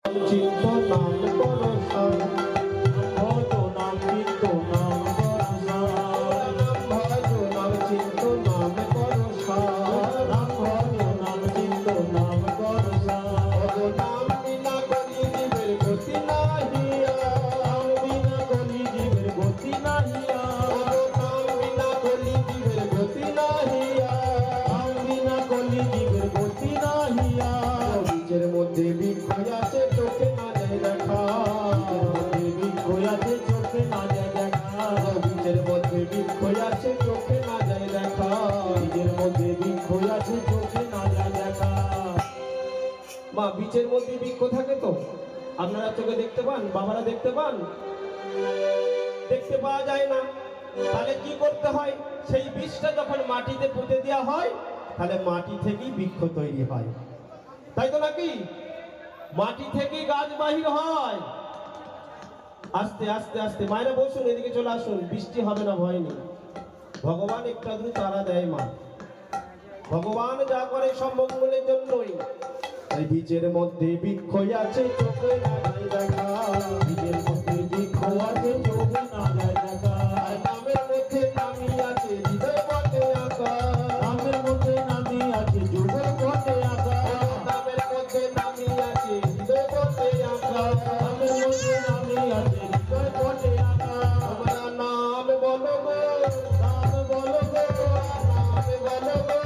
চিত্ত নাম করসান ভজ নাম চিত্ত নাম করসান ভজ নাম চিত্ত নাম করসান ভজ নাম চিত্ত নাম করসান নাম বিনা কলি জীবের গতি নাহিয়া নাম বিনা কলি জীবের গতি নাহিয়া নাম বিনা কলি জীবের গতি নাহিয়া নাম বিনা কলি জীবের গতি নাহিয়া বীজের মধ্যে বৃক্ষ আছে চোখে না যায় দেখা বৃক্ষ আছে চোখে না যায় দেখা বীজের মধ্যে বৃক্ষ আছে চোখে না যায় দেখা বীজের মধ্যে বৃক্ষ আছে চোখে না যায় দেখা। মা বীজের মধ্যে বৃক্ষ থাকে তো আপনারা চোখে দেখতে পান, বাবারা দেখতে পান? দেখতে পাওয়া যায় না। তাহলে কি করতে হয়? সেই বীজটা যখন মাটিতে পুঁতে দেওয়া হয় তাহলে মাটি থেকেই বৃক্ষ তৈরি হয়, তাই তো নাকি? মাটি থেকে গাছ বাহির হয়। আস্তে আস্তে আস্তে মায়েরা বসুন, এদিকে চলে আসুন, বৃষ্টি হবে না ভয় নেই। ভগবান একটু আধটু তারা দেয় মা, ভগবান যা করে সব মঙ্গলের জন্যই। এই বীজের মধ্যে বৃক্ষ আছে চোখে না যায় দেখা বীজের মধ্যে বৃক্ষ আছে চোখে না যায় দেখা নামের মধ্যে নামি আছে হৃদয় পথে আঁকা নামের মধ্যে নামি আছে যুগের পথে আঁকা নামের মধ্যে নামি আছে হৃদয় পথে আঁকা নামের মধ্যে নামি আছে হৃদয় পথে আঁকা। আমরা নাম বলো গো, নাম বলো গো, নাম বলো গো,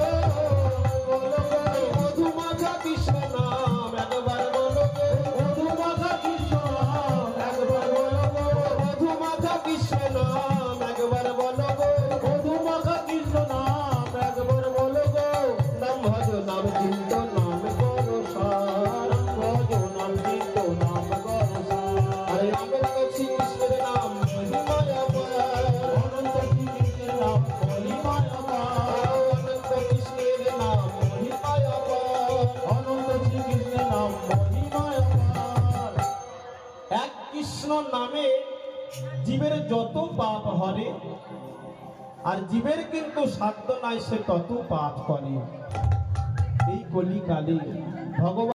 বলো গো মধুমাখা কৃষ্ণ নাম একবার বলো গো, মধুমাখা কৃষ্ণ নাম একবার বলো গো, মধুমাখা কৃষ্ণ নাম একবার বলো গো, মধুমাখা কৃষ্ণ নাম একবার বলো গো। নাম ভজ নাম চিন্ত নাম করসান ভজ নাম চিন্ত নাম করসান। আরে অনন্ত শ্রীকৃষ্ণের নাম মহিমায় অপার, অনন্ত শ্রীকৃষ্ণের নাম মহিমায় অপার, অনন্ত কৃষ্ণের নাম মহিমায় অপার, অনন্ত শ্রীকৃষ্ণের নাম মহিমায় অপার। এক কৃষ্ণ নামে জীবের যত পাপ হরে, আর জীবের কিন্তু সাধ্য নাই সে তত পাপ করে। এই কলিকালে ভগবান